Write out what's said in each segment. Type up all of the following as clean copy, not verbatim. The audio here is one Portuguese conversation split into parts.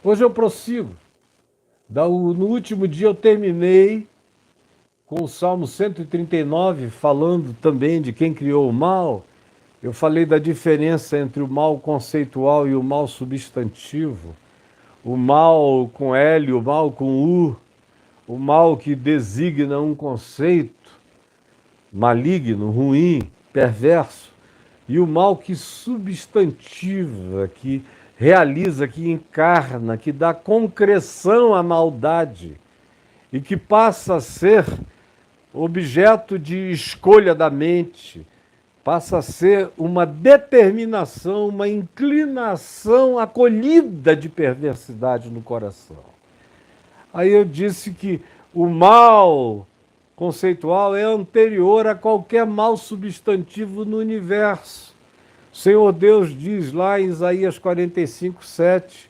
Hoje eu prossigo. No último dia eu terminei com o Salmo 139, falando também de quem criou o mal. Eu falei da diferença entre o mal conceitual e o mal substantivo. O mal com L, o mal com U, o mal que designa um conceito maligno, ruim, perverso, e o mal que substantiva, que realiza, que encarna, que dá concreção à maldade e que passa a ser objeto de escolha da mente, passa a ser uma determinação, uma inclinação acolhida de perversidade no coração. Aí eu disse que o mal conceitual é anterior a qualquer mal substantivo no universo. O Senhor Deus diz lá em Isaías 45, 7,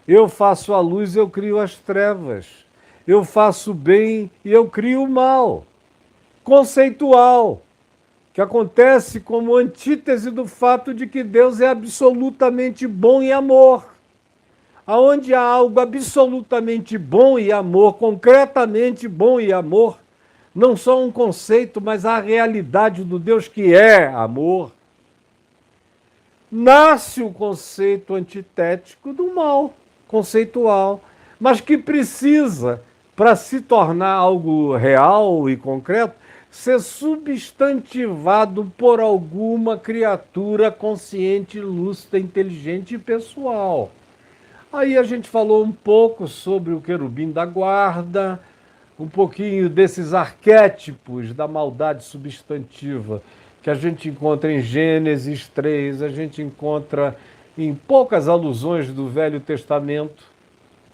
eu faço a luz, eu crio as trevas. Eu faço o bem e eu crio o mal. Conceitual, que acontece como antítese do fato de que Deus é absolutamente bom e amor. Aonde há algo absolutamente bom e amor, concretamente bom e amor, não só um conceito, mas a realidade do Deus que é amor, nasce o conceito antitético do mal conceitual, mas que precisa, para se tornar algo real e concreto, ser substantivado por alguma criatura consciente, lúcida, inteligente e pessoal. Aí a gente falou um pouco sobre o querubim da guarda, um pouquinho desses arquétipos da maldade substantiva que a gente encontra em Gênesis 3, a gente encontra em poucas alusões do Velho Testamento,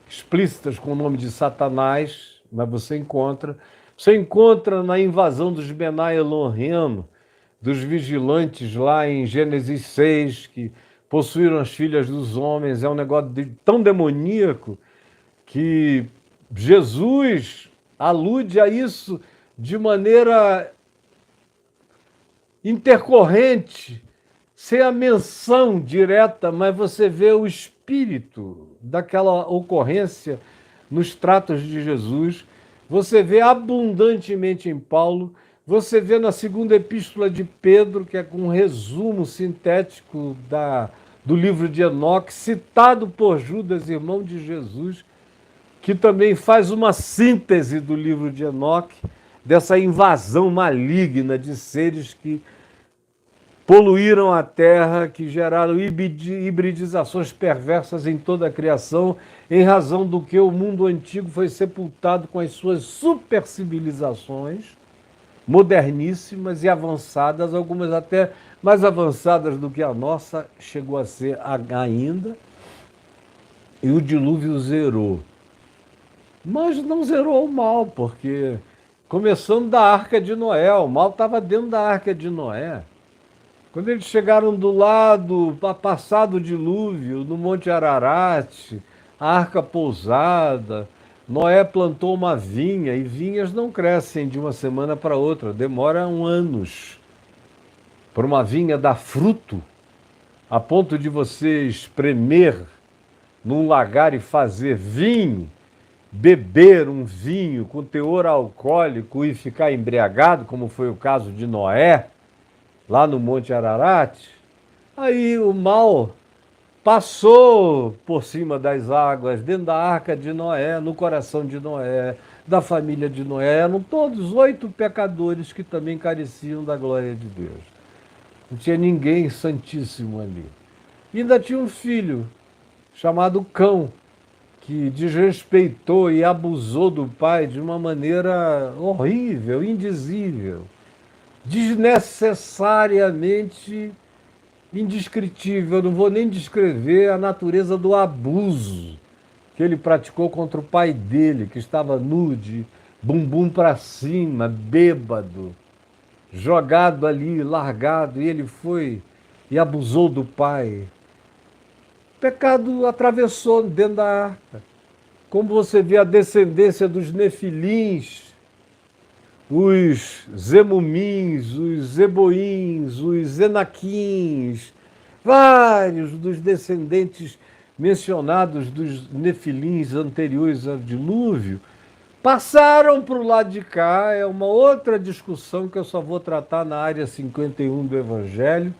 explícitas com o nome de Satanás, mas você encontra. Você encontra na invasão dos Benai Elohim, dos vigilantes lá em Gênesis 6, que possuíram as filhas dos homens. É um negócio tão demoníaco que Jesus alude a isso de maneira intercorrente, sem a menção direta, mas você vê o espírito daquela ocorrência nos tratos de Jesus, você vê abundantemente em Paulo, você vê na segunda epístola de Pedro, que é com um resumo sintético do livro de Enoque, citado por Judas, irmão de Jesus, que também faz uma síntese do livro de Enoque, dessa invasão maligna de seres que poluíram a terra, que geraram hibridizações perversas em toda a criação, em razão do que o mundo antigo foi sepultado com as suas supercivilizações, moderníssimas e avançadas, algumas até mais avançadas do que a nossa, chegou a ser ainda, e o dilúvio zerou. Mas não zerou o mal, porque começando da Arca de Noé, o mal estava dentro da Arca de Noé. Quando eles chegaram do lado, passado o dilúvio, no Monte Ararat, a arca pousada, Noé plantou uma vinha, e vinhas não crescem de uma semana para outra, demoram anos. Para uma vinha dar fruto, a ponto de você espremer num lagar e fazer vinho, beber um vinho com teor alcoólico e ficar embriagado, como foi o caso de Noé, lá no Monte Ararat, aí o mal passou por cima das águas, dentro da arca de Noé, no coração de Noé, da família de Noé. Eram todos 8 pecadores que também careciam da glória de Deus. Não tinha ninguém santíssimo ali. E ainda tinha um filho, chamado Cão, que desrespeitou e abusou do pai de uma maneira horrível, indizível, desnecessariamente indescritível. Eu não vou nem descrever a natureza do abuso que ele praticou contra o pai dele, que estava nude, bumbum para cima, bêbado, jogado ali, largado, e ele foi e abusou do pai. O pecado atravessou dentro da arca. Como você vê a descendência dos nefilins, os zemumins, os zeboins, os enaquins, vários dos descendentes mencionados dos nefilins anteriores ao dilúvio, passaram para o lado de cá. É uma outra discussão que eu só vou tratar na área 51 do Evangelho,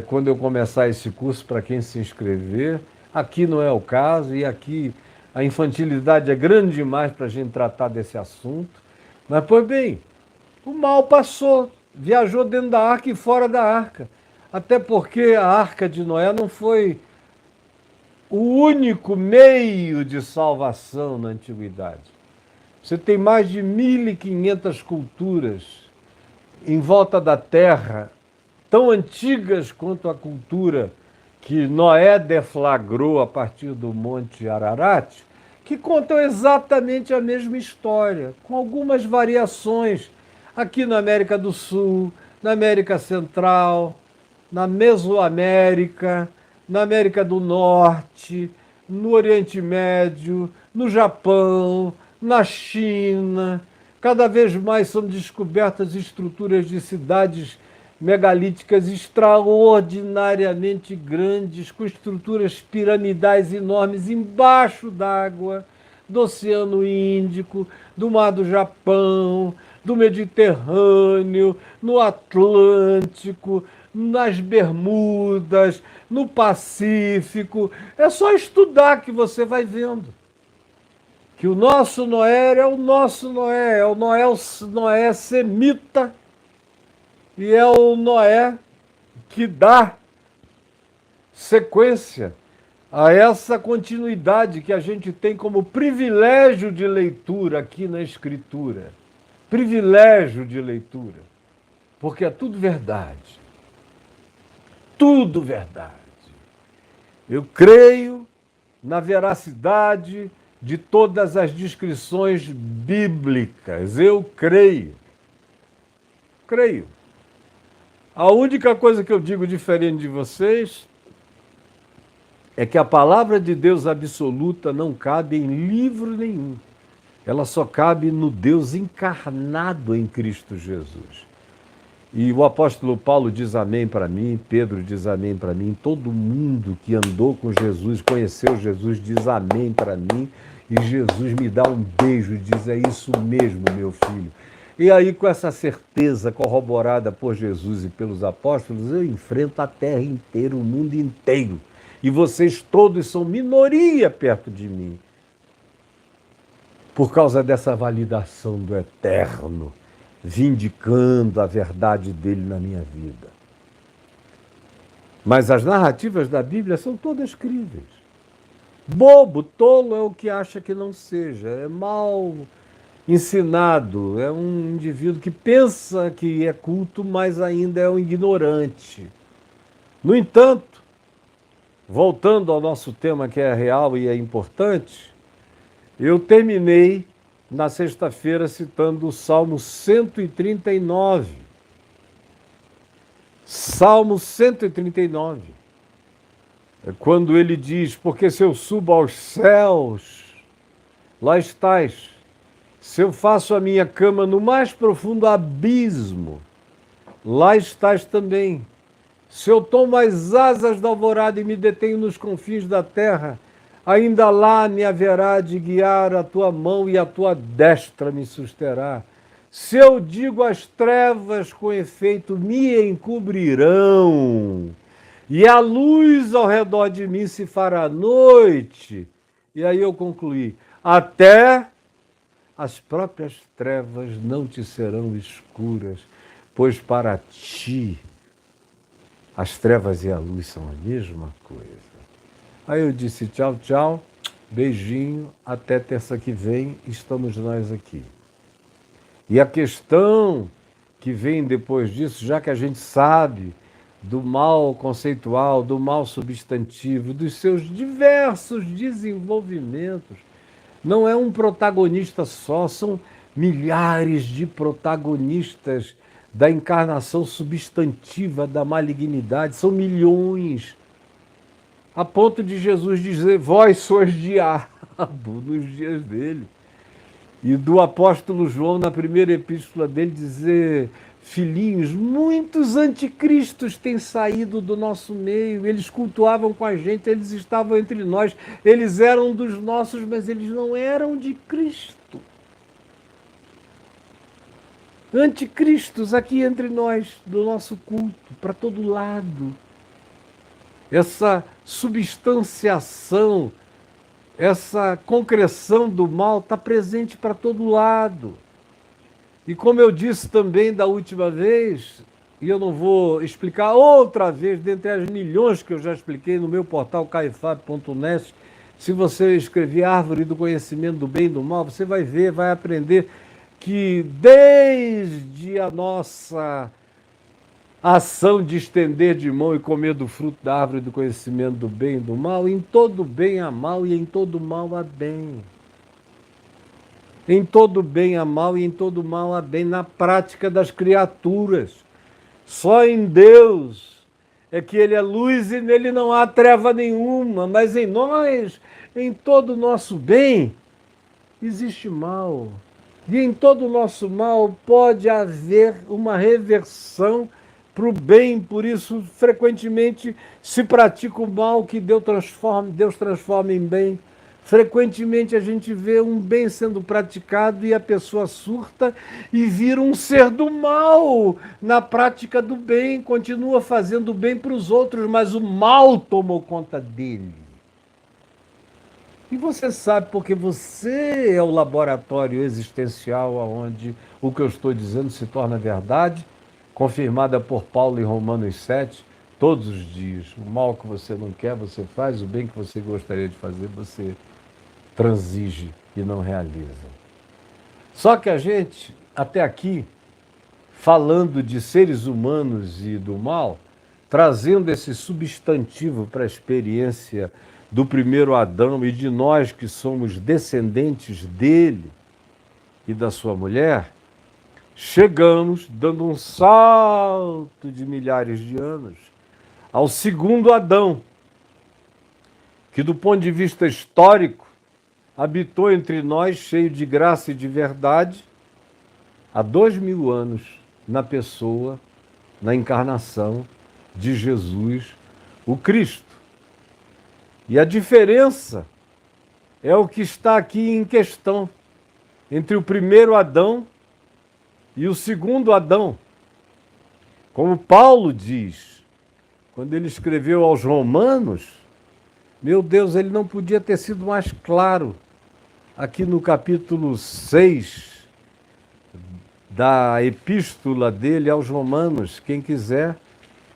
quando eu começar esse curso, para quem se inscrever. Aqui não é o caso, e aqui a infantilidade é grande demais para a gente tratar desse assunto. Mas, pois bem, o mal passou, viajou dentro da arca e fora da arca. Até porque a arca de Noé não foi o único meio de salvação na antiguidade. Você tem mais de 1.500 culturas em volta da terra, tão antigas quanto a cultura que Noé deflagrou a partir do Monte Ararat, que contam exatamente a mesma história, com algumas variações aqui na América do Sul, na América Central, na Mesoamérica, na América do Norte, no Oriente Médio, no Japão, na China. Cada vez mais são descobertas estruturas de cidades megalíticas extraordinariamente grandes, com estruturas piramidais enormes embaixo d'água, do Oceano Índico, do Mar do Japão, do Mediterrâneo, no Atlântico, nas Bermudas, no Pacífico. É só estudar que você vai vendo que o nosso Noé é o nosso Noé, é o Noé semita, e é o Noé que dá sequência a essa continuidade que a gente tem como privilégio de leitura aqui na Escritura. Privilégio de leitura. Porque é tudo verdade. Tudo verdade. Eu creio na veracidade de todas as descrições bíblicas. Eu creio. Creio. A única coisa que eu digo diferente de vocês é que a palavra de Deus absoluta não cabe em livro nenhum. Ela só cabe no Deus encarnado em Cristo Jesus. E o apóstolo Paulo diz amém para mim, Pedro diz amém para mim, todo mundo que andou com Jesus, conheceu Jesus, diz amém para mim, e Jesus me dá um beijo e diz: é isso mesmo, meu filho. E aí, com essa certeza corroborada por Jesus e pelos apóstolos, eu enfrento a terra inteira, o mundo inteiro. E vocês todos são minoria perto de mim, por causa dessa validação do eterno, vindicando a verdade dele na minha vida. Mas as narrativas da Bíblia são todas críveis. Bobo, tolo é o que acha que não seja, é mal ensinado, é um indivíduo que pensa que é culto, mas ainda é um ignorante. No entanto, voltando ao nosso tema, que é real e é importante, eu terminei na sexta-feira citando o Salmo 139. Salmo 139. É quando ele diz: porque se eu subo aos céus, lá estás. Se eu faço a minha cama no mais profundo abismo, lá estás também. Se eu tomo as asas da alvorada e me detenho nos confins da terra, ainda lá me haverá de guiar a tua mão e a tua destra me susterá. Se eu digo às trevas, com efeito me encobrirão, e a luz ao redor de mim se fará noite. E aí eu concluí: até as próprias trevas não te serão escuras, pois para ti as trevas e a luz são a mesma coisa. Aí eu disse tchau, tchau, beijinho, até terça que vem, estamos nós aqui. E a questão que vem depois disso, já que a gente sabe do mal conceitual, do mal substantivo, dos seus diversos desenvolvimentos, não é um protagonista só, são milhares de protagonistas da encarnação substantiva da malignidade, são milhões, a ponto de Jesus dizer: vós sois diabo, nos dias dele. E do apóstolo João, na primeira epístola dele, dizer: filhinhos, muitos anticristos têm saído do nosso meio. Eles cultuavam com a gente, eles estavam entre nós, eles eram dos nossos, mas eles não eram de Cristo. Anticristos aqui entre nós, do nosso culto, para todo lado. Essa substanciação, essa concreção do mal está presente para todo lado. E como eu disse também da última vez, e eu não vou explicar outra vez, dentre as milhões que eu já expliquei no meu portal caifab.net, se você escrever Árvore do Conhecimento do Bem e do Mal, você vai ver, vai aprender que desde a nossa ação de estender de mão e comer do fruto da árvore do conhecimento do bem e do mal, em todo bem há mal e em todo mal há bem. Em todo bem há mal e em todo mal há bem, na prática das criaturas. Só em Deus é que Ele é luz e nele não há treva nenhuma, mas em nós, em todo o nosso bem, existe mal. E em todo o nosso mal pode haver uma reversão para o bem, por isso frequentemente se pratica o mal que Deus transforma em bem. Frequentemente a gente vê um bem sendo praticado e a pessoa surta e vira um ser do mal na prática do bem, continua fazendo o bem para os outros, mas o mal tomou conta dele. E você sabe porque você é o laboratório existencial onde o que eu estou dizendo se torna verdade, confirmada por Paulo em Romanos 7, todos os dias. O mal que você não quer, você faz, o bem que você gostaria de fazer, você transige e não realiza. Só que a gente, até aqui, falando de seres humanos e do mal, trazendo esse substantivo para a experiência do primeiro Adão e de nós que somos descendentes dele e da sua mulher, chegamos, dando um salto de milhares de anos, ao segundo Adão, que do ponto de vista histórico, habitou entre nós cheio de graça e de verdade há 2000 anos na pessoa, na encarnação de Jesus, o Cristo. E a diferença é o que está aqui em questão entre o primeiro Adão e o segundo Adão. Como Paulo diz, quando ele escreveu aos Romanos, meu Deus, ele não podia ter sido mais claro. Aqui no capítulo 6 da epístola dele aos Romanos, quem quiser,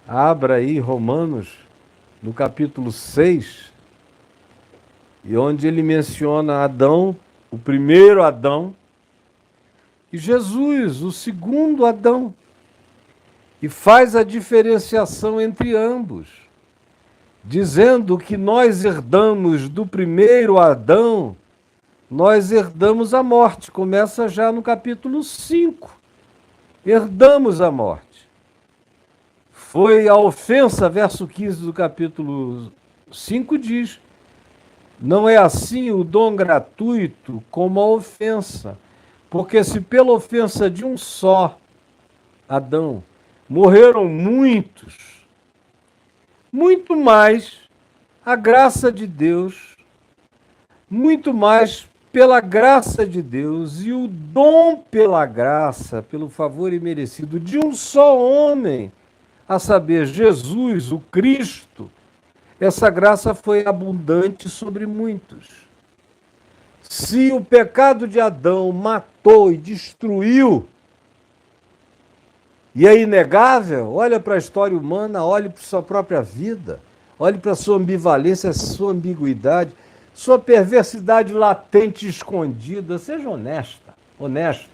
abra aí Romanos, no capítulo 6, e onde ele menciona Adão, o primeiro Adão, e Jesus, o segundo Adão, e faz a diferenciação entre ambos, dizendo que nós herdamos do primeiro Adão, nós herdamos a morte. Começa já no capítulo 5. Herdamos a morte. Foi a ofensa, verso 15 do capítulo 5 diz, não é assim o dom gratuito como a ofensa, porque se pela ofensa de um só, Adão, morreram muitos, muito mais a graça de Deus, muito mais pela graça de Deus e o dom pela graça, pelo favor imerecido de um só homem, a saber, Jesus, o Cristo, essa graça foi abundante sobre muitos. Se o pecado de Adão matou e destruiu, e é inegável, olha para a história humana, olhe para a sua própria vida, olhe para a sua ambivalência, a sua ambiguidade, sua perversidade latente e escondida, seja honesto.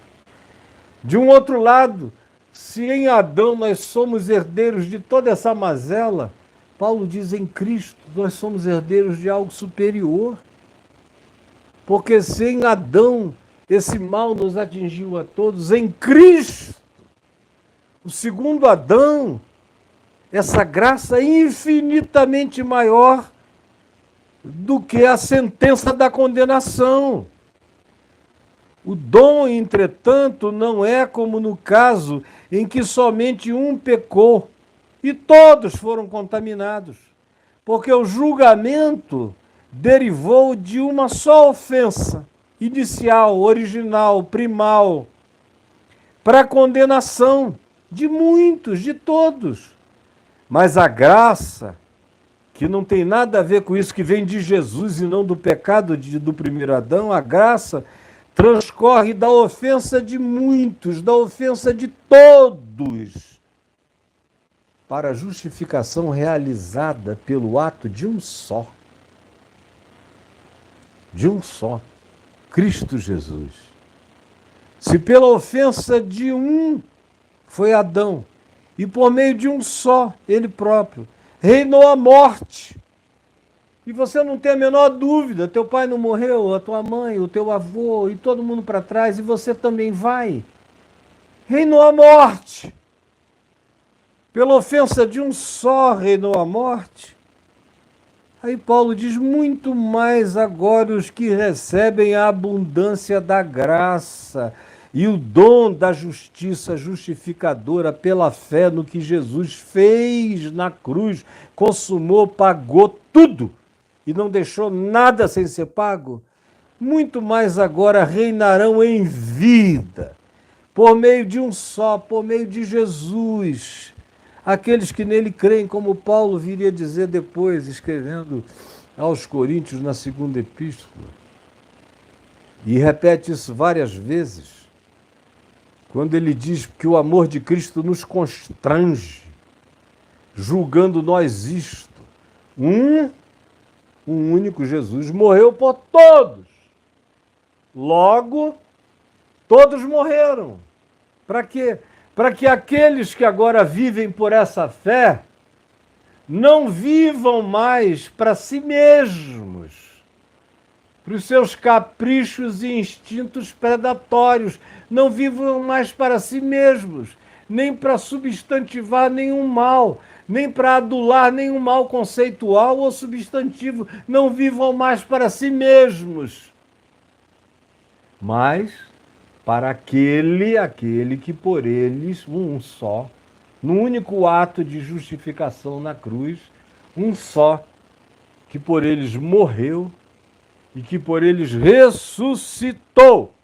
De um outro lado, se em Adão nós somos herdeiros de toda essa mazela, Paulo diz em Cristo nós somos herdeiros de algo superior. Porque se em Adão esse mal nos atingiu a todos, em Cristo, o segundo Adão, essa graça infinitamente maior do que a sentença da condenação. O dom, entretanto, não é como no caso em que somente um pecou e todos foram contaminados, porque o julgamento derivou de uma só ofensa, inicial, original, primal, para a condenação de muitos, de todos. Mas a graça, que não tem nada a ver com isso, que vem de Jesus e não do pecado do primeiro Adão, a graça transcorre da ofensa de muitos, da ofensa de todos, para a justificação realizada pelo ato de um só. De um só, Cristo Jesus. Se pela ofensa de um foi Adão, e por meio de um só, ele próprio, reinou a morte. E você não tem a menor dúvida, teu pai não morreu, a tua mãe, o teu avô e todo mundo para trás, e você também vai. Reinou a morte. Pela ofensa de um só reinou a morte. Aí Paulo diz, muito mais agora os que recebem a abundância da graça e o dom da justiça justificadora pela fé no que Jesus fez na cruz, consumou, pagou tudo e não deixou nada sem ser pago, muito mais agora reinarão em vida, por meio de um só, por meio de Jesus, aqueles que nele creem, como Paulo viria dizer depois, escrevendo aos Coríntios na segunda epístola. E repete isso várias vezes, quando ele diz que o amor de Cristo nos constrange, julgando nós isto. Um único Jesus morreu por todos. Logo, todos morreram. Para quê? Para que aqueles que agora vivem por essa fé não vivam mais para si mesmos, para os seus caprichos e instintos predatórios, não vivam mais para si mesmos, nem para substantivar nenhum mal, nem para adular nenhum mal conceitual ou substantivo, não vivam mais para si mesmos, mas para aquele que por eles, um só, no único ato de justificação na cruz, um só, que por eles morreu e que por eles ressuscitou.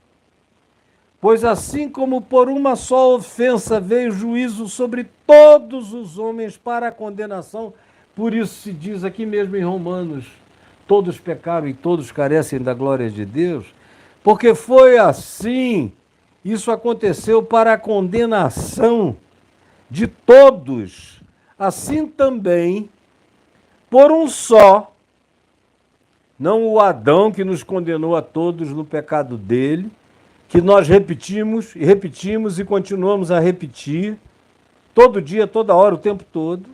Pois assim como por uma só ofensa veio juízo sobre todos os homens para a condenação, por isso se diz aqui mesmo em Romanos, todos pecaram e todos carecem da glória de Deus, porque foi assim, isso aconteceu para a condenação de todos, assim também, por um só, não o Adão que nos condenou a todos no pecado dele, que nós repetimos e continuamos a repetir, todo dia, toda hora, o tempo todo,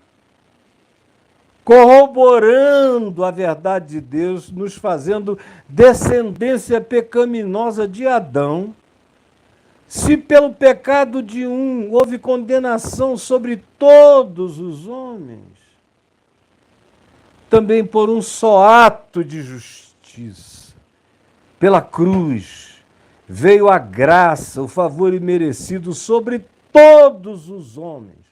corroborando a verdade de Deus, nos fazendo descendência pecaminosa de Adão. Se pelo pecado de um houve condenação sobre todos os homens, também por um só ato de justiça, pela cruz, veio a graça, o favor imerecido sobre todos os homens.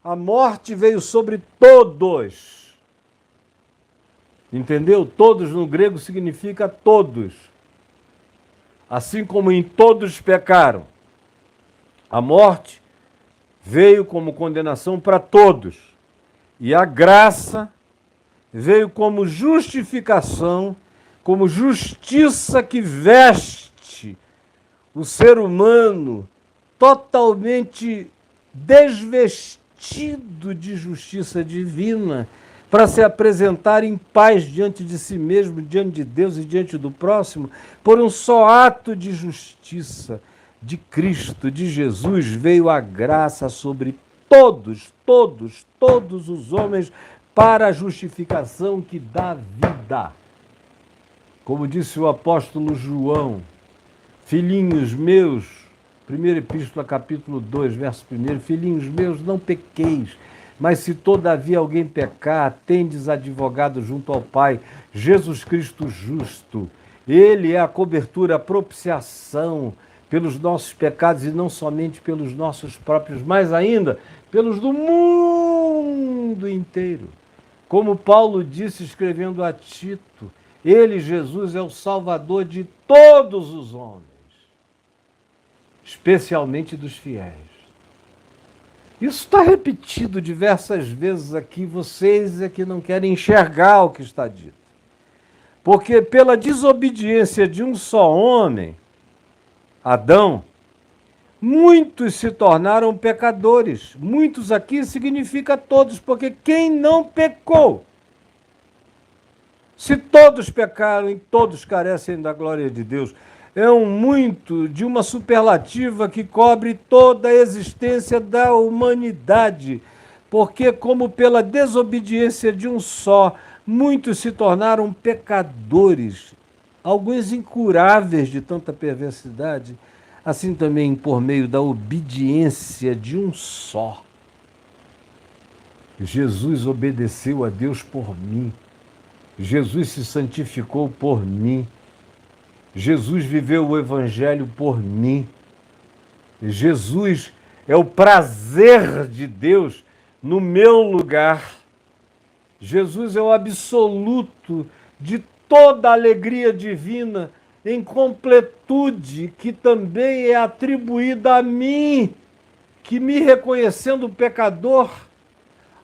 A morte veio sobre todos. Entendeu? Todos no grego significa todos. Assim como em todos pecaram. A morte veio como condenação para todos. E a graça veio como justificação, como justiça que veste o ser humano totalmente desvestido de justiça divina para se apresentar em paz diante de si mesmo, diante de Deus e diante do próximo, por um só ato de justiça de Cristo, de Jesus, veio a graça sobre todos os homens para a justificação que dá vida. Como disse o apóstolo João, filhinhos meus, 1 Epístola, capítulo 2, verso 1, filhinhos meus, não pequeis, mas se todavia alguém pecar, tendes advogado junto ao Pai, Jesus Cristo justo, Ele é a cobertura, a propiciação pelos nossos pecados e não somente pelos nossos próprios, mas ainda pelos do mundo inteiro. Como Paulo disse escrevendo a Tito, ele, Jesus, é o Salvador de todos os homens, especialmente dos fiéis. Isso está repetido diversas vezes aqui, vocês é que não querem enxergar o que está dito. Porque pela desobediência de um só homem, Adão, muitos se tornaram pecadores. Muitos aqui significa todos, porque quem não pecou? Se todos pecaram e todos carecem da glória de Deus, é um muito de uma superlativa que cobre toda a existência da humanidade, porque como pela desobediência de um só, muitos se tornaram pecadores, alguns incuráveis de tanta perversidade, assim também por meio da obediência de um só. Jesus obedeceu a Deus por mim. Jesus se santificou por mim. Jesus viveu o Evangelho por mim. Jesus é o prazer de Deus no meu lugar. Jesus é o absoluto de toda a alegria divina em completude que também é atribuída a mim, que me reconhecendo pecador,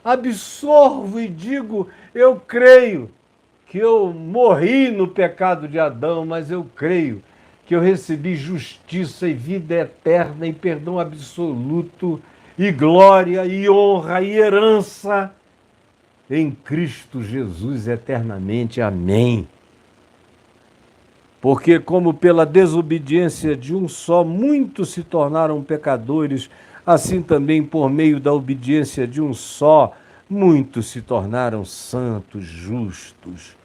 absorvo e digo, eu creio que eu morri no pecado de Adão, mas eu creio que eu recebi justiça e vida eterna e perdão absoluto e glória e honra e herança em Cristo Jesus eternamente. Amém. Porque como pela desobediência de um só, muitos se tornaram pecadores, assim também por meio da obediência de um só, muitos se tornaram santos, justos,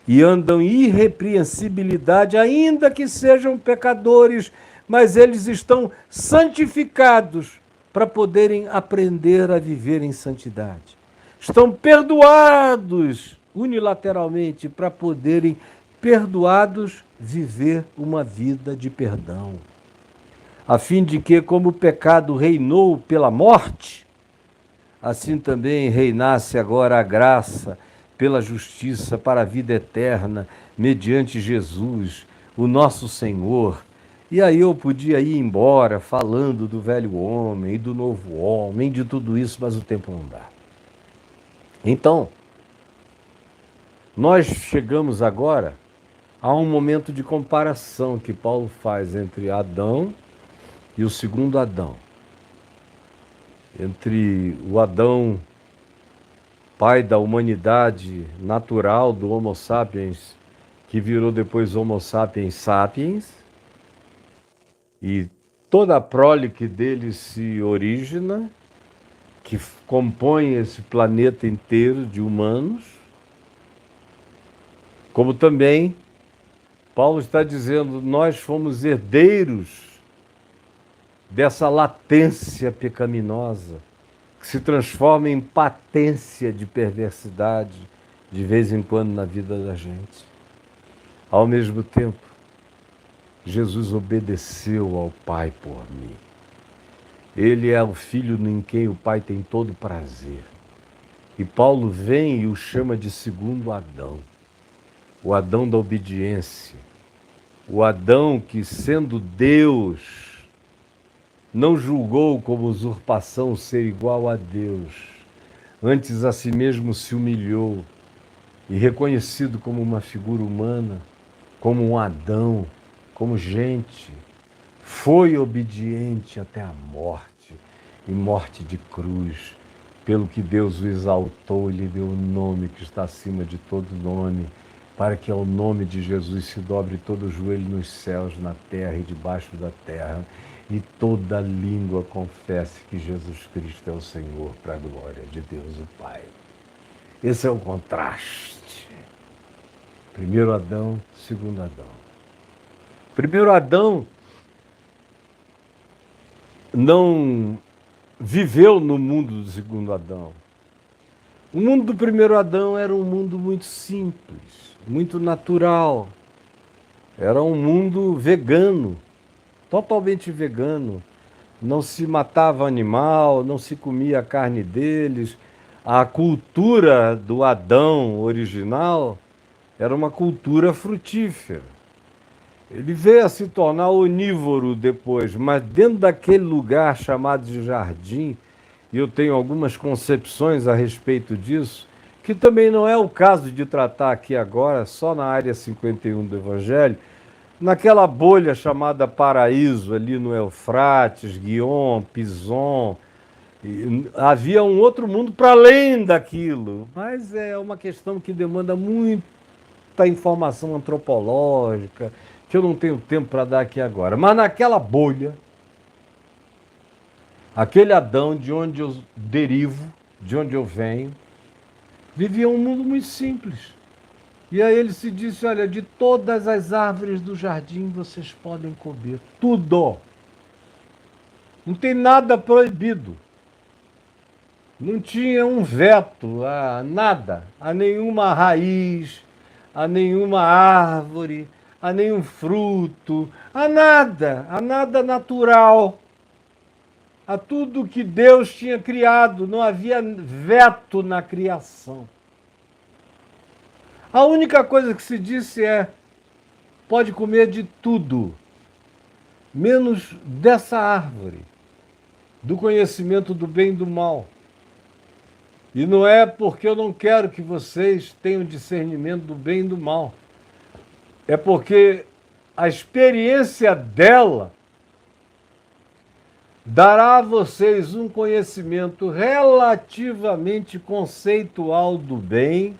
e andam em irrepreensibilidade, ainda que sejam pecadores, mas eles estão santificados para poderem aprender a viver em santidade. Estão perdoados unilateralmente para poderem, perdoados, viver uma vida de perdão. A fim de que, como o pecado reinou pela morte, assim também reinasse agora a graça pela justiça para a vida eterna, mediante Jesus, o nosso Senhor. E aí eu podia ir embora falando do velho homem e do novo homem, de tudo isso, mas o tempo não dá. Então, nós chegamos agora a um momento de comparação que Paulo faz entre Adão e o segundo Adão. Entre o Adão, pai da humanidade natural, do Homo sapiens, que virou depois Homo sapiens sapiens, e toda a prole que dele se origina, que compõe esse planeta inteiro de humanos, como também Paulo está dizendo, nós fomos herdeiros dessa latência pecaminosa, que se transforma em patência de perversidade de vez em quando na vida da gente. Ao mesmo tempo, Jesus obedeceu ao Pai por mim. Ele é o Filho em quem o Pai tem todo prazer. E Paulo vem e o chama de segundo Adão. O Adão da obediência. O Adão que, sendo Deus, não julgou como usurpação ser igual a Deus. Antes a si mesmo se humilhou e, reconhecido como uma figura humana, como um Adão, como gente, foi obediente até a morte, e morte de cruz, pelo que Deus o exaltou e lhe deu o nome que está acima de todo nome, para que ao nome de Jesus se dobre todo o joelho nos céus, na terra e debaixo da terra, e toda língua confesse que Jesus Cristo é o Senhor, para a glória de Deus o Pai. Esse é o contraste. Primeiro Adão, segundo Adão. Primeiro Adão não viveu no mundo do segundo Adão. O mundo do primeiro Adão era um mundo muito simples, muito natural. Era um mundo vegano, totalmente vegano. Não se matava animal, não se comia a carne deles. A cultura do Adão original era uma cultura frutífera. Ele veio a se tornar onívoro depois, mas dentro daquele lugar chamado de jardim, e eu tenho algumas concepções a respeito disso, que também não é o caso de tratar aqui agora, só na área 51 do Evangelho, naquela bolha chamada Paraíso, ali no Eufrates, Guion, Pison, havia um outro mundo para além daquilo, mas é uma questão que demanda muita informação antropológica, que eu não tenho tempo para dar aqui agora. Mas naquela bolha, aquele Adão de onde eu derivo, de onde eu venho, vivia um mundo muito simples. E aí ele se disse: olha, de todas as árvores do jardim vocês podem comer tudo. Não tem nada proibido. Não tinha um veto a nada, a nenhuma raiz, a nenhuma árvore, a nenhum fruto, a nada natural, a tudo que Deus tinha criado. Não havia veto na criação. A única coisa que se disse é: pode comer de tudo, menos dessa árvore, do conhecimento do bem e do mal. E não é porque eu não quero que vocês tenham discernimento do bem e do mal. É porque a experiência dela dará a vocês um conhecimento relativamente conceitual do bem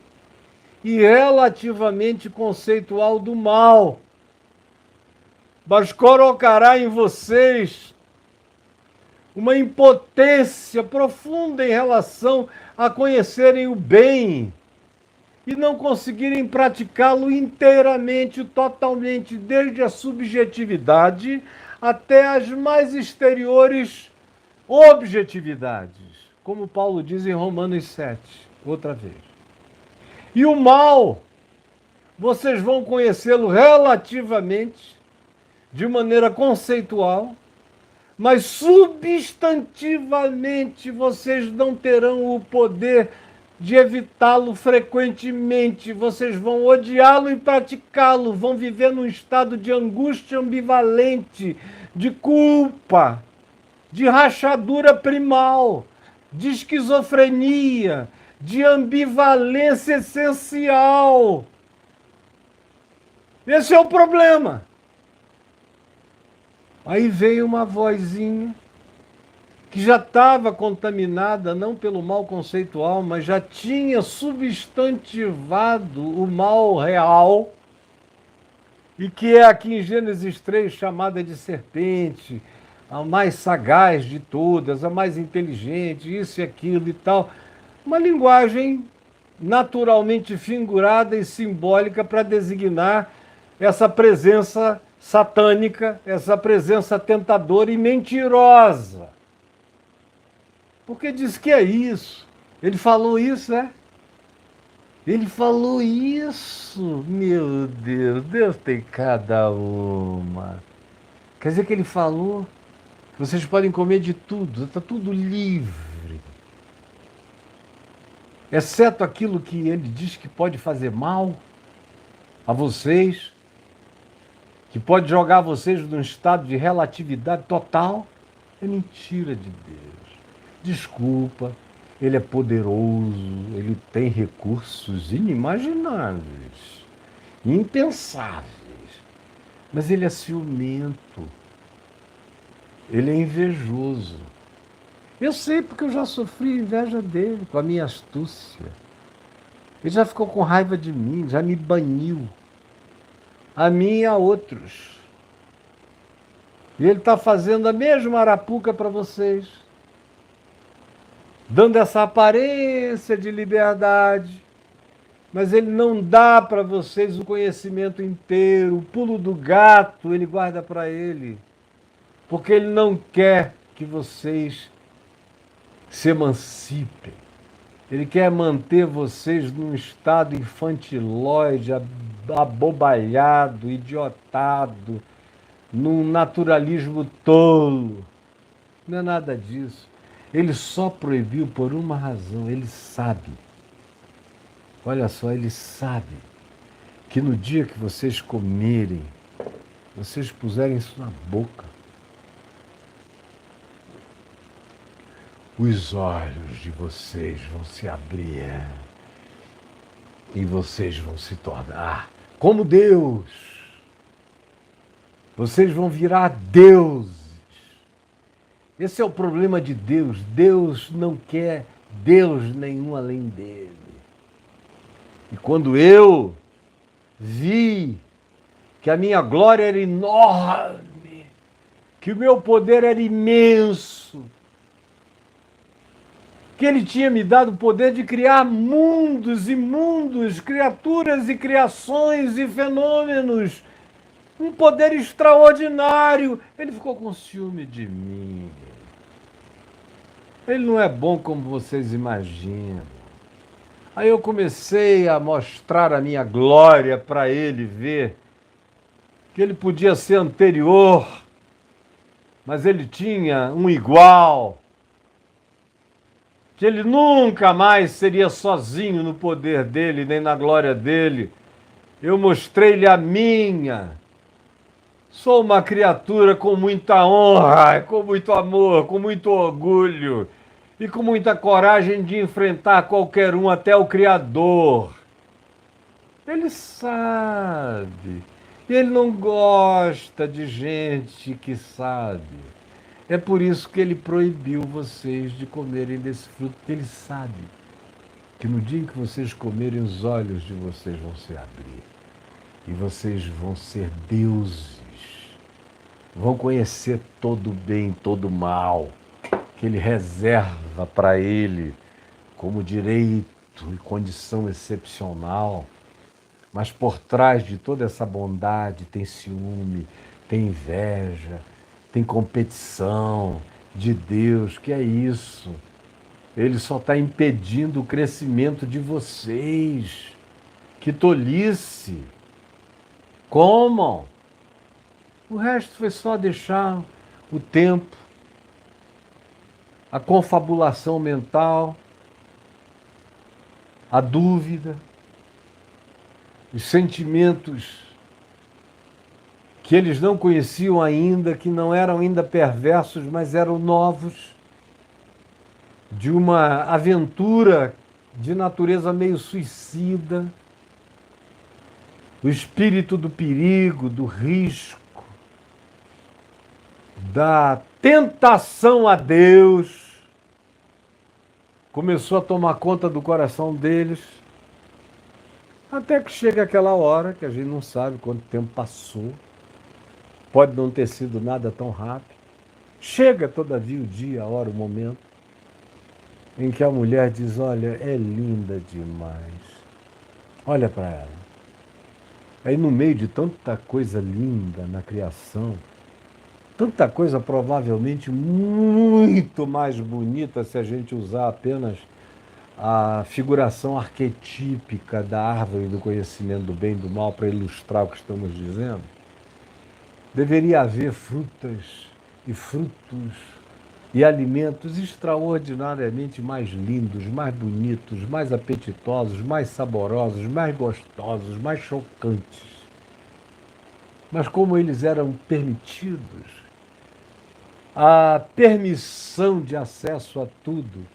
e relativamente conceitual do mal. Mas colocará em vocês uma impotência profunda em relação a conhecerem o bem e não conseguirem praticá-lo inteiramente, totalmente, desde a subjetividade até as mais exteriores objetividades, como Paulo diz em Romanos 7, outra vez. E o mal, vocês vão conhecê-lo relativamente, de maneira conceitual, mas substantivamente vocês não terão o poder de evitá-lo frequentemente. Vocês vão odiá-lo e praticá-lo, vão viver num estado de angústia ambivalente, de culpa, de rachadura primal, de esquizofrenia, de ambivalência essencial. Esse é o problema. Aí veio uma vozinha que já estava contaminada, não pelo mal conceitual, mas já tinha substantivado o mal real, e que é aqui em Gênesis 3 chamada de serpente, a mais sagaz de todas, a mais inteligente, isso e aquilo e tal. Uma linguagem naturalmente figurada e simbólica para designar essa presença satânica, essa presença tentadora e mentirosa. Porque diz que é isso. Ele falou isso, né? Ele falou isso. Meu Deus, Deus tem cada uma. Quer dizer que ele falou: vocês podem comer de tudo, está tudo livre. Exceto aquilo que ele diz que pode fazer mal a vocês, que pode jogar vocês num estado de relatividade total. É mentira de Deus. Desculpa, ele é poderoso, ele tem recursos inimagináveis, impensáveis, mas ele é ciumento, ele é invejoso. Eu sei porque eu já sofri inveja dele com a minha astúcia. Ele já ficou com raiva de mim, já me baniu, a mim e a outros. E ele está fazendo a mesma arapuca para vocês, dando essa aparência de liberdade, mas ele não dá para vocês o conhecimento inteiro. O pulo do gato ele guarda para ele, porque ele não quer que vocês se emancipem. Ele quer manter vocês num estado infantilóide, abobalhado, idiotado, num naturalismo tolo. Não é nada disso. Ele só proibiu por uma razão. Ele sabe. Olha só, ele sabe que no dia que vocês comerem, vocês puserem isso na boca, os olhos de vocês vão se abrir e vocês vão se tornar como Deus. Vocês vão virar deuses. Esse é o problema de Deus. Deus não quer Deus nenhum além dele. E quando eu vi que a minha glória era enorme, que o meu poder era imenso, que ele tinha me dado o poder de criar mundos e mundos, criaturas e criações e fenômenos, um poder extraordinário. Ele ficou com ciúme de mim. Ele não é bom como vocês imaginam. Aí eu comecei a mostrar a minha glória para ele ver que ele podia ser anterior, mas ele tinha um igual, que ele nunca mais seria sozinho no poder dele, nem na glória dele. Eu mostrei-lhe a minha. Sou uma criatura com muita honra, com muito amor, com muito orgulho e com muita coragem de enfrentar qualquer um, até o Criador. Ele sabe. E ele não gosta de gente que sabe. É por isso que ele proibiu vocês de comerem desse fruto, porque ele sabe que no dia em que vocês comerem, os olhos de vocês vão se abrir. E vocês vão ser deuses. Vão conhecer todo o bem, todo o mal que ele reserva para ele como direito e condição excepcional. Mas por trás de toda essa bondade tem ciúme, tem inveja, tem competição de Deus. Que é isso? Ele só está impedindo o crescimento de vocês. Que tolice! Comam! O resto foi só deixar o tempo, a confabulação mental, a dúvida, os sentimentos que eles não conheciam ainda, que não eram ainda perversos, mas eram novos, de uma aventura de natureza meio suicida, o espírito do perigo, do risco, da tentação a Deus, começou a tomar conta do coração deles, até que chega aquela hora, que a gente não sabe quanto tempo passou, pode não ter sido nada tão rápido, chega todavia o dia, a hora, o momento, em que a mulher diz, olha, é linda demais, olha para ela. Aí no meio de tanta coisa linda na criação, tanta coisa provavelmente muito mais bonita se a gente usar apenas a figuração arquetípica da árvore do conhecimento do bem e do mal para ilustrar o que estamos dizendo. Deveria haver frutas e frutos e alimentos extraordinariamente mais lindos, mais bonitos, mais apetitosos, mais saborosos, mais gostosos, mais chocantes. Mas como eles eram permitidos, a permissão de acesso a tudo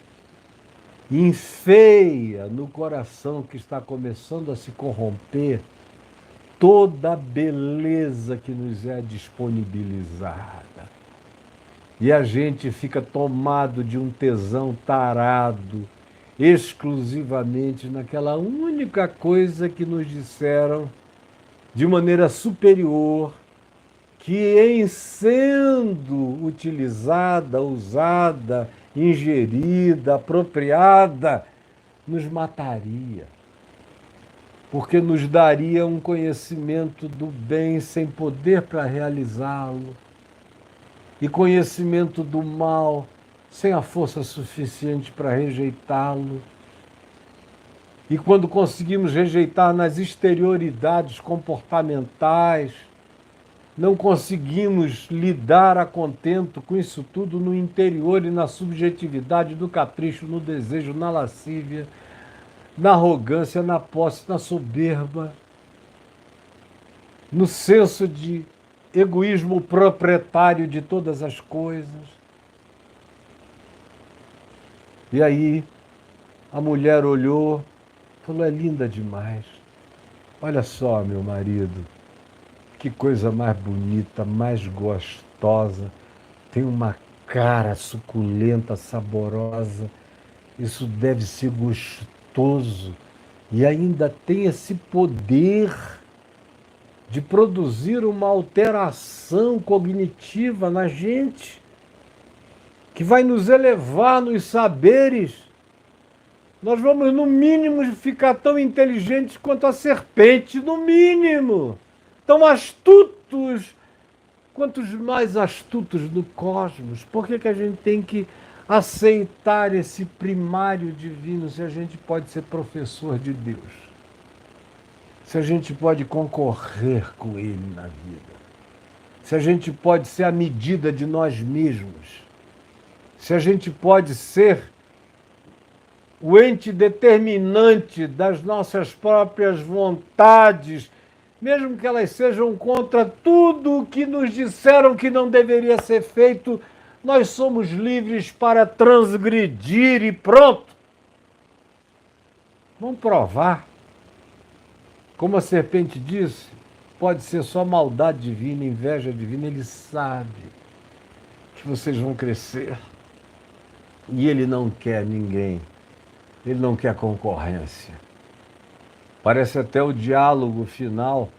enfeia no coração que está começando a se corromper toda a beleza que nos é disponibilizada. E a gente fica tomado de um tesão tarado, exclusivamente naquela única coisa que nos disseram de maneira superior, que em sendo utilizada, usada, ingerida, apropriada, nos mataria. Porque nos daria um conhecimento do bem sem poder para realizá-lo, e conhecimento do mal sem a força suficiente para rejeitá-lo. E quando conseguimos rejeitar nas exterioridades comportamentais, não conseguimos lidar a contento com isso tudo no interior e na subjetividade do capricho, no desejo, na lascívia, na arrogância, na posse, na soberba, no senso de egoísmo proprietário de todas as coisas. E aí a mulher olhou, falou: é linda demais. Olha só, meu marido, que coisa mais bonita, mais gostosa. Tem uma cara suculenta, saborosa. Isso deve ser gostoso. E ainda tem esse poder de produzir uma alteração cognitiva na gente, que vai nos elevar nos saberes. Nós vamos, no mínimo, ficar tão inteligentes quanto a serpente, no mínimo. Tão astutos quanto os mais astutos do cosmos. Por que a gente tem que aceitar esse primário divino se a gente pode ser professor de Deus? Se a gente pode concorrer com Ele na vida? Se a gente pode ser a medida de nós mesmos? Se a gente pode ser o ente determinante das nossas próprias vontades, mesmo que elas sejam contra tudo o que nos disseram que não deveria ser feito, nós somos livres para transgredir e pronto. Vamos provar. Como a serpente disse, pode ser só maldade divina, inveja divina, ele sabe que vocês vão crescer. E ele não quer ninguém, ele não quer concorrência. Parece até o diálogo final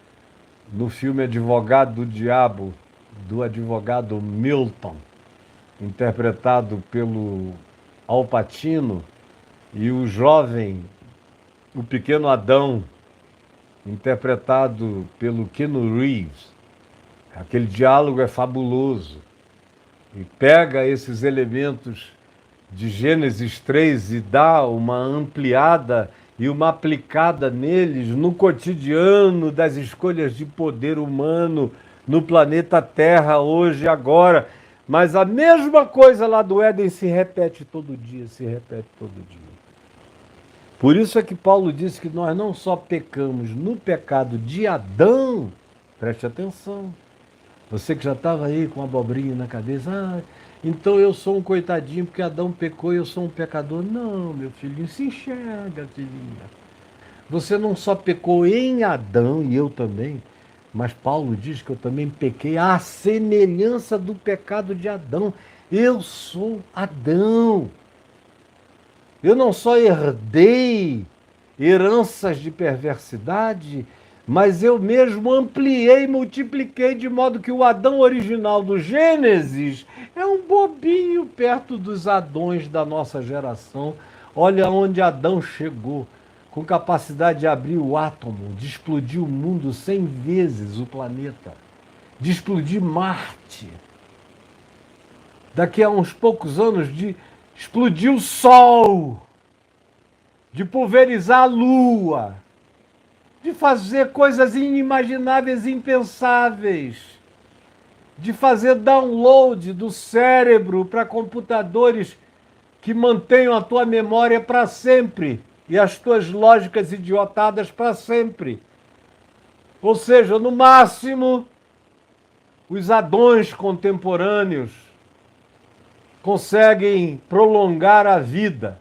no filme Advogado do Diabo, do advogado Milton, interpretado pelo Al Pacino, e o jovem, o pequeno Adão, interpretado pelo Keanu Reeves. Aquele diálogo é fabuloso e pega esses elementos de Gênesis 3 e dá uma ampliada e uma aplicada neles no cotidiano das escolhas de poder humano no planeta Terra, hoje e agora. Mas a mesma coisa lá do Éden se repete todo dia, se repete todo dia. Por isso é que Paulo disse que nós não só pecamos no pecado de Adão, preste atenção, você que já estava aí com uma abobrinha na cabeça, então eu sou um coitadinho porque Adão pecou e eu sou um pecador. Não, meu filhinho, se enxerga, filhinha. Você não só pecou em Adão, e eu também, mas Paulo diz que eu também pequei à semelhança do pecado de Adão. Eu sou Adão. Eu não só herdei heranças de perversidade, mas eu mesmo ampliei, multipliquei, de modo que o Adão original do Gênesis é um bobinho perto dos Adões da nossa geração. Olha onde Adão chegou, com capacidade de abrir o átomo, de explodir o mundo 100 vezes o planeta, de explodir Marte. Daqui a uns poucos anos, de explodir o Sol, de pulverizar a Lua, de fazer coisas inimagináveis, impensáveis, de fazer download do cérebro para computadores que mantenham a tua memória para sempre e as tuas lógicas idiotadas para sempre. Ou seja, no máximo, os Adões contemporâneos conseguem prolongar a vida,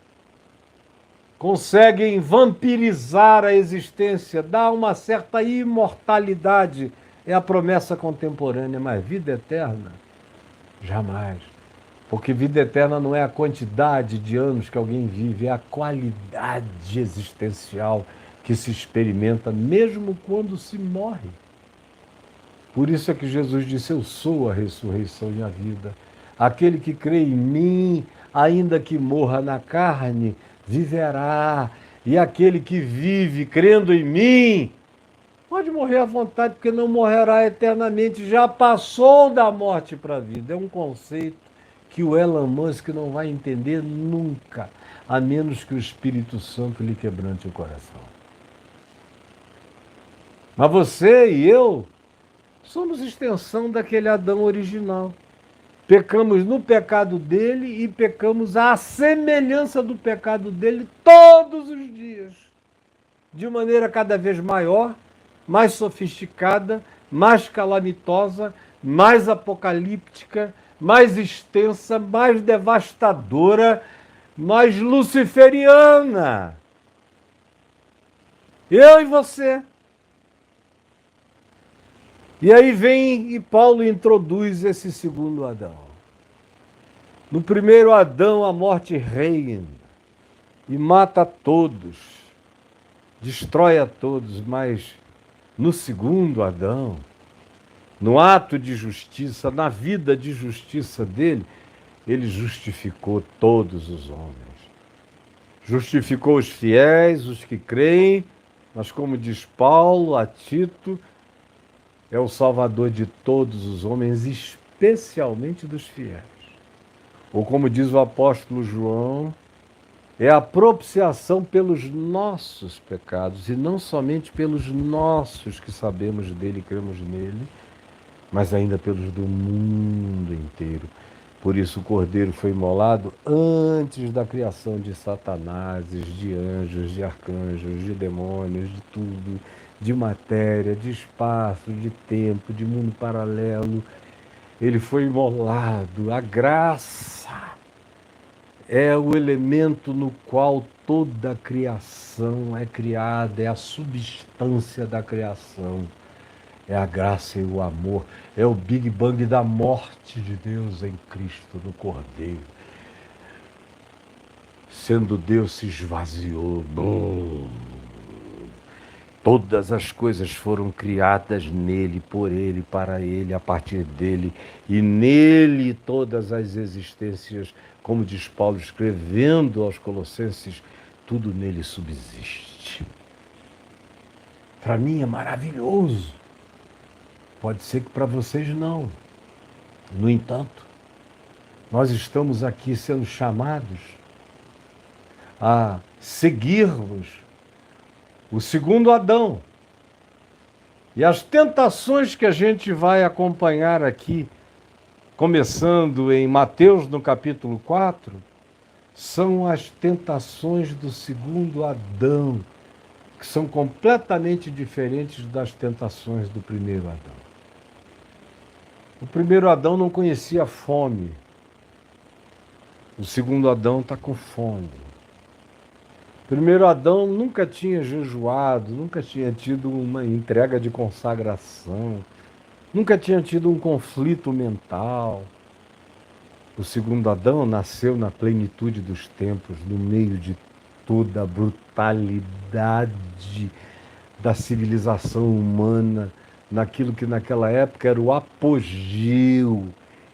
conseguem vampirizar a existência, dar uma certa imortalidade. É a promessa contemporânea, mas vida eterna, jamais. Porque vida eterna não é a quantidade de anos que alguém vive, é a qualidade existencial que se experimenta mesmo quando se morre. Por isso é que Jesus disse: eu sou a ressurreição e a vida. Aquele que crê em mim, ainda que morra na carne, viverá. E aquele que vive crendo em mim, pode morrer à vontade, porque não morrerá eternamente. Já passou da morte para a vida. É um conceito que o Elon Musk não vai entender nunca. a menos que o Espírito Santo lhe quebrante o coração. Mas você e eu somos extensão daquele Adão original. Pecamos no pecado dele e pecamos à semelhança do pecado dele todos os dias. De maneira cada vez maior, mais sofisticada, mais calamitosa, mais apocalíptica, mais extensa, mais devastadora, mais luciferiana. Eu e você. E aí vem e Paulo introduz esse segundo Adão. No primeiro Adão, a morte reina e mata a todos, destrói a todos, mas no segundo Adão, no ato de justiça, na vida de justiça dele, ele justificou todos os homens. Justificou os fiéis, os que creem, mas como diz Paulo a Tito, é o Salvador de todos os homens, especialmente dos fiéis. Ou como diz o apóstolo João, é a propiciação pelos nossos pecados, e não somente pelos nossos que sabemos dele e cremos nele, mas ainda pelos do mundo inteiro. Por isso o Cordeiro foi imolado antes da criação de Satanás, de anjos, de arcanjos, de demônios, de tudo, de matéria, de espaço, de tempo, de mundo paralelo. Ele foi imolado. A graça é o elemento no qual toda a criação é criada, é a substância da criação. É a graça e o amor, é o Big Bang da morte de Deus em Cristo, no Cordeiro. Sendo Deus, se esvaziou. Todas as coisas foram criadas nele, por ele, para ele, a partir dele. E nele todas as existências, como diz Paulo escrevendo aos Colossenses, tudo nele subsiste. Para mim é maravilhoso. Pode ser que para vocês não. No entanto, nós estamos aqui sendo chamados a seguirmos o segundo Adão. E as tentações que a gente vai acompanhar aqui, começando em Mateus, no capítulo 4, são as tentações do segundo Adão, que são completamente diferentes das tentações do primeiro Adão. O primeiro Adão não conhecia fome. O segundo Adão está com fome. O primeiro Adão nunca tinha jejuado, nunca tinha tido uma entrega de consagração, nunca tinha tido um conflito mental. O segundo Adão nasceu na plenitude dos tempos, no meio de toda a brutalidade da civilização humana, naquilo que naquela época era o apogeu,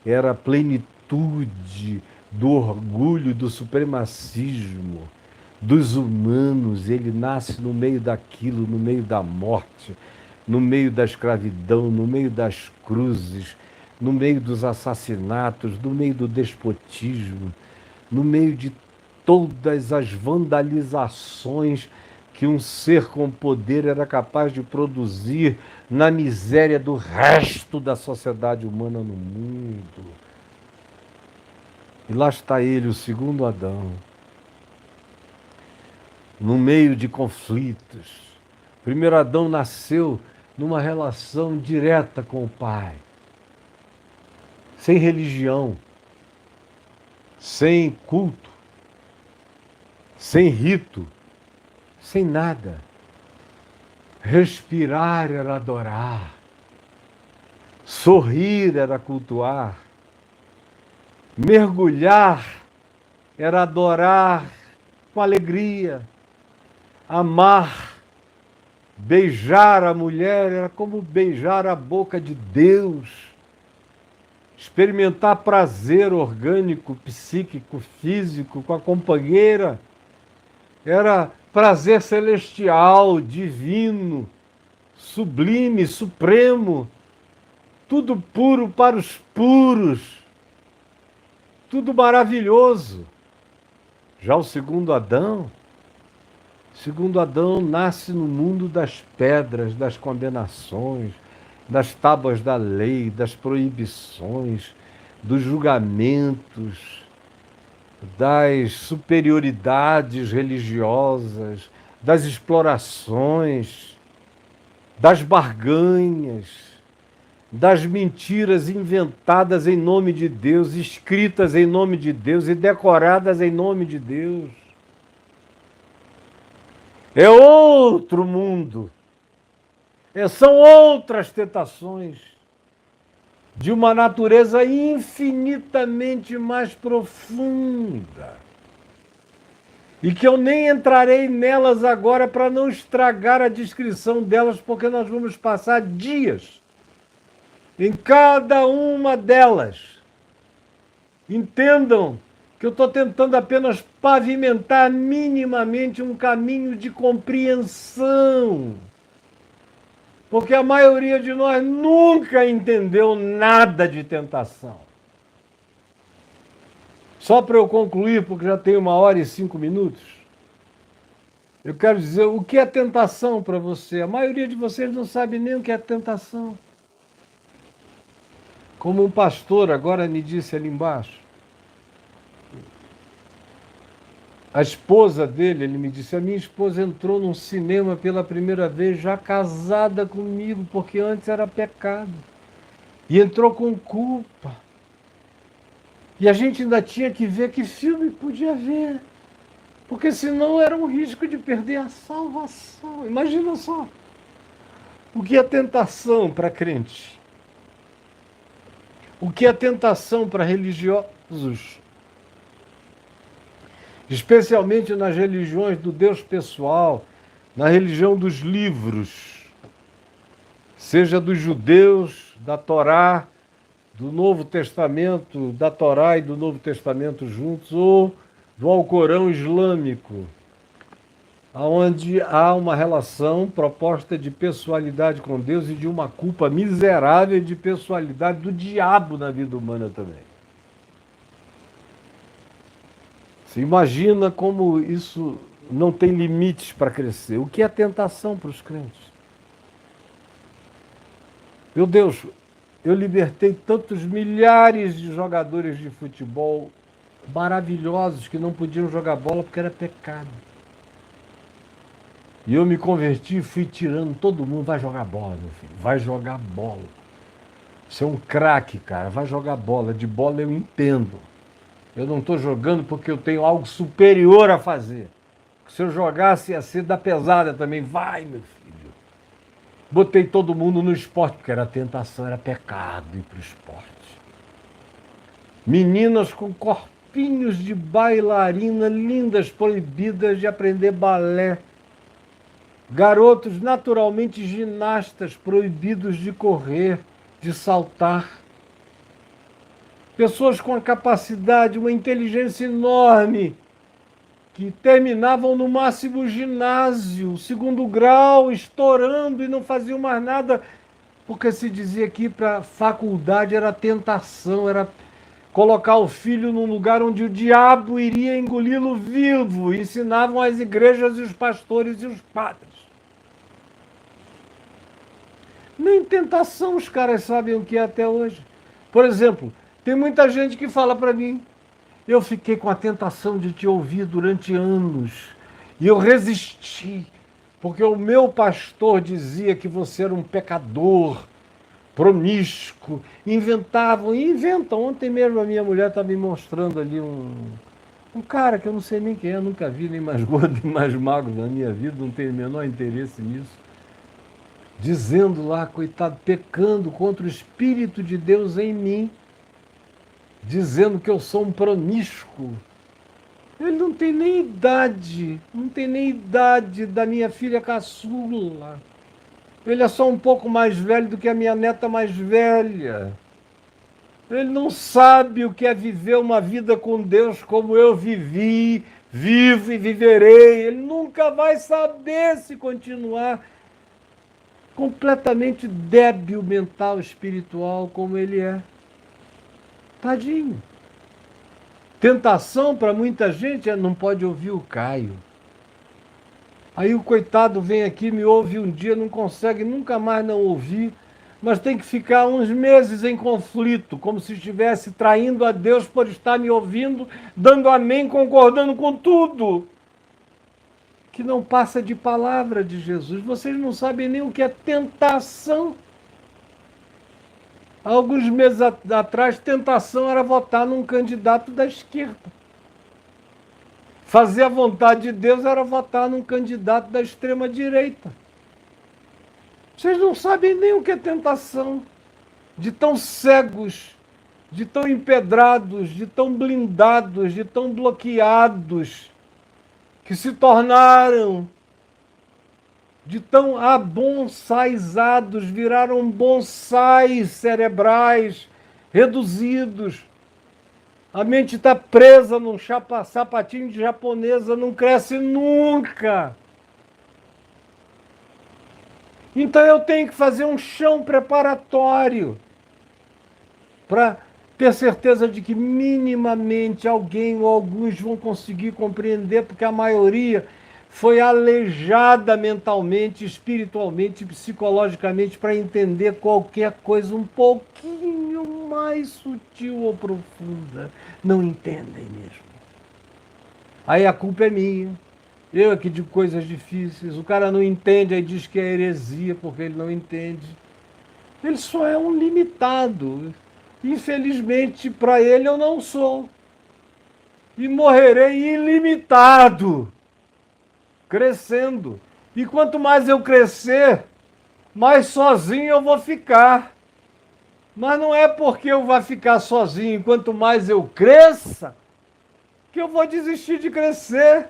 era a plenitude do orgulho, do supremacismo dos humanos. Ele nasce no meio daquilo, no meio da morte, no meio da escravidão, no meio das cruzes, no meio dos assassinatos, no meio do despotismo, no meio de todas as vandalizações que um ser com poder era capaz de produzir na miséria do resto da sociedade humana no mundo. E lá está ele, o segundo Adão, no meio de conflitos. O primeiro Adão nasceu numa relação direta com o Pai, sem religião, sem culto, sem rito, sem nada. Respirar era adorar, sorrir era cultuar, mergulhar era adorar com alegria, amar, beijar a mulher era como beijar a boca de Deus, experimentar prazer orgânico, psíquico, físico com a companheira era prazer celestial, divino, sublime, supremo, tudo puro para os puros, tudo maravilhoso. Já o segundo Adão nasce no mundo das pedras, das condenações, das tábuas da lei, das proibições, dos julgamentos, das superioridades religiosas, das explorações, das barganhas, das mentiras inventadas em nome de Deus, escritas em nome de Deus e decoradas em nome de Deus. É outro mundo. São outras tentações de uma natureza infinitamente mais profunda. E que eu nem entrarei nelas agora para não estragar a descrição delas, porque nós vamos passar dias em cada uma delas. Entendam que eu estou tentando apenas pavimentar minimamente um caminho de compreensão. Porque a maioria de nós nunca entendeu nada de tentação. Só para eu concluir, porque já tem 1h05, eu quero dizer o que é tentação para você. A maioria de vocês não sabe nem o que é tentação. Como um pastor agora me disse ali embaixo, a esposa dele, ele me disse, a minha esposa entrou num cinema pela primeira vez, já casada comigo, porque antes era pecado. E entrou com culpa. E a gente ainda tinha que ver que filme podia ver. Porque senão era um risco de perder a salvação. Imagina só. O que é tentação para crente? O que é tentação para religiosos? Especialmente nas religiões do Deus pessoal, na religião dos livros, seja dos judeus, da Torá, do Novo Testamento, da Torá e do Novo Testamento juntos, ou do Alcorão islâmico, onde há uma relação proposta de pessoalidade com Deus e de uma culpa miserável de pessoalidade do diabo na vida humana também. Você imagina como isso não tem limites para crescer. O que é tentação para os crentes? Meu Deus, eu libertei tantos milhares de jogadores de futebol maravilhosos que não podiam jogar bola porque era pecado. E eu me converti e fui tirando todo mundo. Vai jogar bola, meu filho. Vai jogar bola. Você é um craque, cara. Vai jogar bola. De bola eu entendo. Eu não estou jogando porque eu tenho algo superior a fazer. Se eu jogasse, ia ser da pesada também. Vai, meu filho. Botei todo mundo no esporte, porque era tentação, era pecado ir para o esporte. Meninas com corpinhos de bailarina, lindas, proibidas de aprender balé. Garotos naturalmente ginastas, proibidos de correr, de saltar. Pessoas com a capacidade, uma inteligência enorme, que terminavam no máximo ginásio, segundo grau, estourando e não faziam mais nada, porque se dizia que para a faculdade era tentação, era colocar o filho num lugar onde o diabo iria engoli-lo vivo. Ensinavam as igrejas e os pastores e os padres. Nem tentação os caras sabem o que é até hoje. Por exemplo, tem muita gente que fala para mim, eu fiquei com a tentação de te ouvir durante anos e eu resisti, porque o meu pastor dizia que você era um pecador, promíscuo, inventavam e inventam. Ontem mesmo a minha mulher estava me mostrando ali um cara que eu não sei nem quem é, nunca vi, nem mais gordo, nem mais magro na minha vida, não tenho o menor interesse nisso. Dizendo lá, coitado, pecando contra o Espírito de Deus em mim, dizendo que eu sou um promíscuo. Ele não tem nem idade, não tem nem idade da minha filha caçula. Ele é só um pouco mais velho do que a minha neta mais velha. Ele não sabe o que é viver uma vida com Deus como eu vivi, vivo e viverei. Ele nunca vai saber se continuar completamente débil mental, espiritual, como ele é. Tadinho. Tentação para muita gente é não pode ouvir o Caio. Aí o coitado vem aqui, me ouve um dia, não consegue nunca mais não ouvir, mas tem que ficar uns meses em conflito, como se estivesse traindo a Deus por estar me ouvindo, dando amém, concordando com tudo. Que não passa de palavra de Jesus. Vocês não sabem nem o que é tentação. Há alguns meses atrás, tentação era votar num candidato da esquerda. Fazer a vontade de Deus era votar num candidato da extrema-direita. Vocês não sabem nem o que é tentação. De tão cegos, de tão empedrados, de tão blindados, de tão bloqueados, que se tornaram, de tão abonsaizados, viraram bonsais cerebrais, reduzidos. A mente está presa num sapatinho de japonesa, não cresce nunca. Então eu tenho que fazer um chão preparatório para ter certeza de que minimamente alguém ou alguns vão conseguir compreender, porque a maioria foi aleijada mentalmente, espiritualmente, psicologicamente para entender qualquer coisa um pouquinho mais sutil ou profunda. Não entendem mesmo. Aí a culpa é minha. Eu aqui digo coisas difíceis. O cara não entende, aí diz que é heresia porque ele não entende. Ele só é um limitado. Infelizmente, para ele eu não sou. E morrerei ilimitado, crescendo. E quanto mais eu crescer, mais sozinho eu vou ficar. Mas não é porque eu vou ficar sozinho, quanto mais eu cresça, que eu vou desistir de crescer.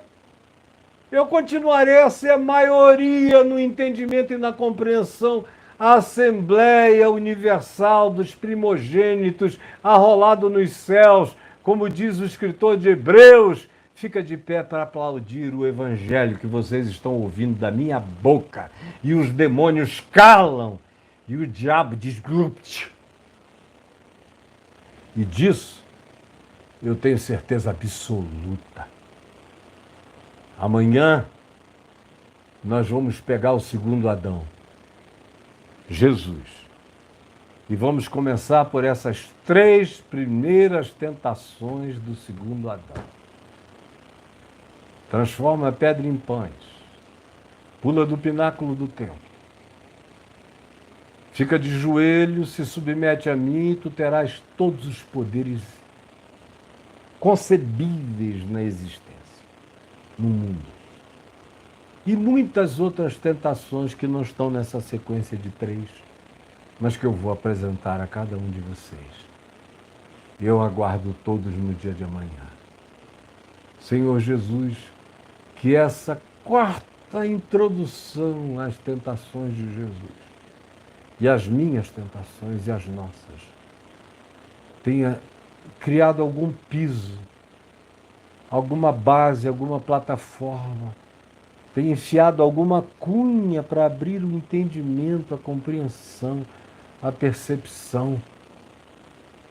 Eu continuarei a ser maioria no entendimento e na compreensão, a Assembleia Universal dos primogênitos, arrolado nos céus, como diz o escritor de Hebreus. Fica de pé para aplaudir o evangelho que vocês estão ouvindo da minha boca. E os demônios calam. E o diabo diz glupt. E disso eu tenho certeza absoluta. Amanhã nós vamos pegar o segundo Adão, Jesus. E vamos começar por essas 3 primeiras tentações do segundo Adão. Transforma a pedra em pães. Pula do pináculo do templo. Fica de joelho, se submete a mim e tu terás todos os poderes concebíveis na existência, no mundo. E muitas outras tentações que não estão nessa sequência de 3, mas que eu vou apresentar a cada um de vocês. Eu aguardo todos no dia de amanhã. Senhor Jesus, que essa 4ª introdução às tentações de Jesus, e as minhas tentações e as nossas, tenha criado algum piso, alguma base, alguma plataforma, tenha enfiado alguma cunha para abrir o entendimento, a compreensão, a percepção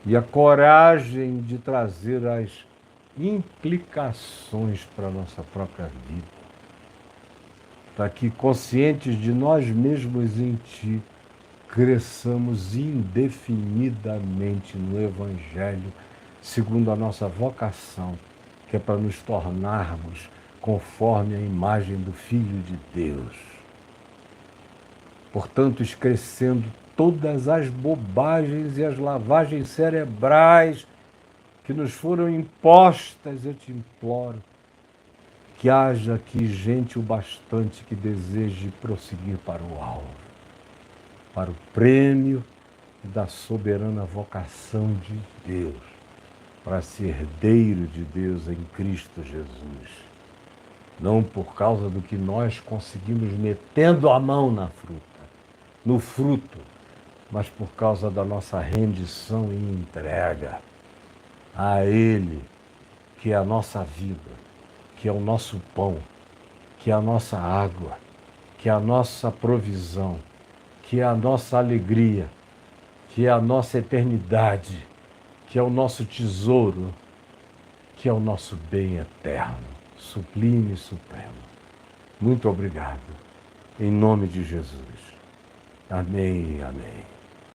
e a coragem de trazer as implicações para a nossa própria vida, para que, conscientes de nós mesmos em Ti, cresçamos indefinidamente no Evangelho, segundo a nossa vocação, que é para nos tornarmos conforme a imagem do Filho de Deus. Portanto, esquecendo todas as bobagens e as lavagens cerebrais que nos foram impostas, eu te imploro que haja aqui gente o bastante que deseje prosseguir para o alvo, para o prêmio da soberana vocação de Deus, para ser herdeiro de Deus em Cristo Jesus. Não por causa do que nós conseguimos metendo a mão na fruta, no fruto, mas por causa da nossa rendição e entrega a Ele, que é a nossa vida, que é o nosso pão, que é a nossa água, que é a nossa provisão, que é a nossa alegria, que é a nossa eternidade, que é o nosso tesouro, que é o nosso bem eterno, sublime e supremo. Muito obrigado. Em nome de Jesus. Amém, amém.